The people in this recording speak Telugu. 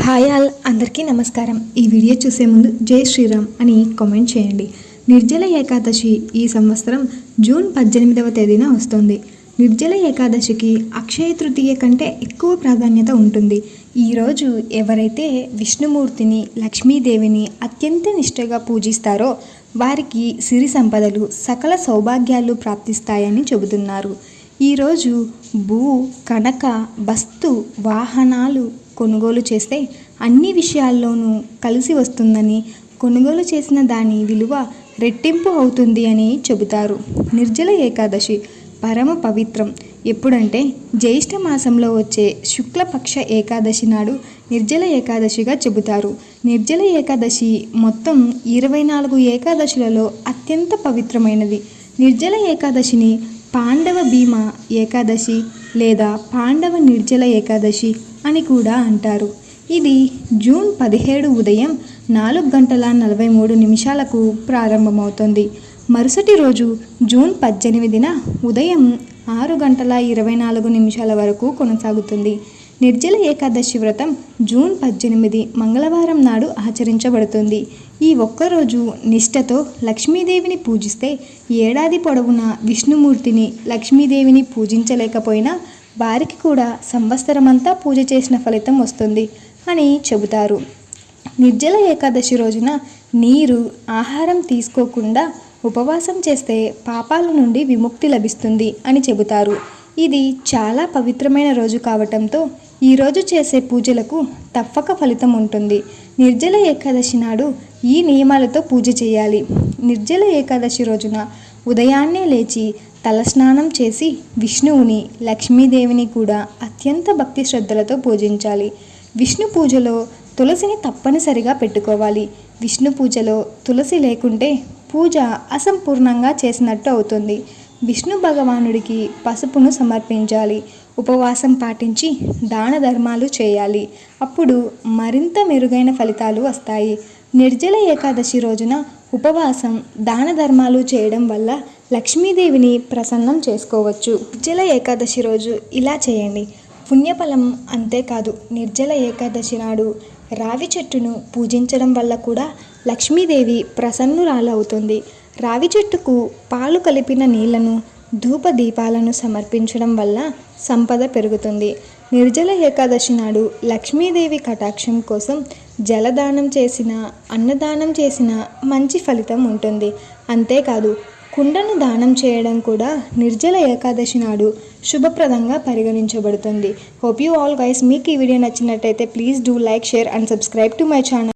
హాయ్ ఆల్ అందరికీ నమస్కారం. ఈ వీడియో చూసే ముందు జై శ్రీరామ్ అని కామెంట్ చేయండి. నిర్జల ఏకాదశి ఈ సంవత్సరం జూన్ 18వ తేదీన వస్తుంది. నిర్జల ఏకాదశికి అక్షయ తృతీయ కంటే ఎక్కువ ప్రాధాన్యత ఉంటుంది. ఈరోజు ఎవరైతే విష్ణుమూర్తిని, లక్ష్మీదేవిని అత్యంత నిష్ఠగా పూజిస్తారో వారికి సిరి సంపదలు, సకల సౌభాగ్యాలు ప్రాప్తిస్తాయని చెబుతున్నారు. ఈరోజు భూ, కనక, వస్తు, వాహనాలు కొనుగోలు చేస్తే అన్ని విషయాల్లోనూ కలిసి వస్తుందని, కొనుగోలు చేసిన దాని విలువ రెట్టింపు అవుతుంది అని చెబుతారు. నిర్జల ఏకాదశి పరమ పవిత్రం. ఎప్పుడంటే జ్యేష్ఠ మాసంలో వచ్చే శుక్లపక్ష ఏకాదశి నాడు నిర్జల ఏకాదశిగా చెబుతారు. నిర్జల ఏకాదశి మొత్తం 24 ఏకాదశులలో అత్యంత పవిత్రమైనది. నిర్జల ఏకాదశిని పాండవ భీమ ఏకాదశి లేదా పాండవ నిర్జల ఏకాదశి అని కూడా అంటారు. ఇది జూన్ 17 ఉదయం 4:43 ప్రారంభమవుతుంది. మరుసటి రోజు జూన్ 18న ఉదయం 6:24 వరకు కొనసాగుతుంది. నిర్జల ఏకాదశి వ్రతం జూన్ 18 మంగళవారం నాడు ఆచరించబడుతుంది. ఈ ఒక్కరోజు నిష్ఠతో లక్ష్మీదేవిని పూజిస్తే ఏడాది పొడవునా విష్ణుమూర్తిని, లక్ష్మీదేవిని పూజించలేకపోయినా వారికి కూడా సంవత్సరమంతా పూజ చేసిన ఫలితం వస్తుంది అని చెబుతారు. నిర్జల ఏకాదశి రోజున నీరు, ఆహారం తీసుకోకుండా ఉపవాసం చేస్తే పాపాల నుండి విముక్తి లభిస్తుంది అని చెబుతారు. ఇది చాలా పవిత్రమైన రోజు కావటంతో ఈరోజు చేసే పూజలకు తప్పక ఫలితం ఉంటుంది. నిర్జల ఏకాదశి నాడు ఈ నియమాలతో పూజ చేయాలి. నిర్జల ఏకాదశి రోజున ఉదయాన్నే లేచి తలస్నానం చేసి విష్ణువుని, లక్ష్మీదేవిని కూడా అత్యంత భక్తి శ్రద్ధలతో పూజించాలి. విష్ణు పూజలో తులసిని తప్పనిసరిగా పెట్టుకోవాలి. విష్ణు పూజలో తులసి లేకుంటే పూజ అసంపూర్ణంగా చేసినట్టు అవుతుంది. విష్ణు భగవానుడికి పసుపును సమర్పించాలి. ఉపవాసం పాటించి దాన ధర్మాలు చేయాలి. అప్పుడు మరింత మెరుగైన ఫలితాలు వస్తాయి. నిర్జల ఏకాదశి రోజున ఉపవాసం, దాన ధర్మాలు చేయడం వల్ల లక్ష్మీదేవిని ప్రసన్నం చేసుకోవచ్చు. నిర్జల ఏకాదశి రోజు ఇలా చేయండి. పుణ్యఫలం అంతేకాదు, నిర్జల ఏకాదశి నాడు రావి చెట్టును పూజించడం వల్ల కూడా లక్ష్మీదేవి ప్రసన్నురాలవుతుంది. రావి చెట్టుకు పాలు కలిపిన నీళ్లను, ధూప దీపాలను సమర్పించడం వల్ల సంపద పెరుగుతుంది. నిర్జల ఏకాదశి నాడు లక్ష్మీదేవి కటాక్షం కోసం జలదానం చేసిన, అన్నదానం చేసిన మంచి ఫలితం ఉంటుంది. అంతేకాదు, కుండను దానం చేయడం కూడా నిర్జల ఏకాదశి నాడు శుభప్రదంగా పరిగణించబడుతుంది. హోప్ యూ ఆల్ గైస్, మీకు ఈ వీడియో నచ్చినట్టయితే please do like, share and subscribe to my channel.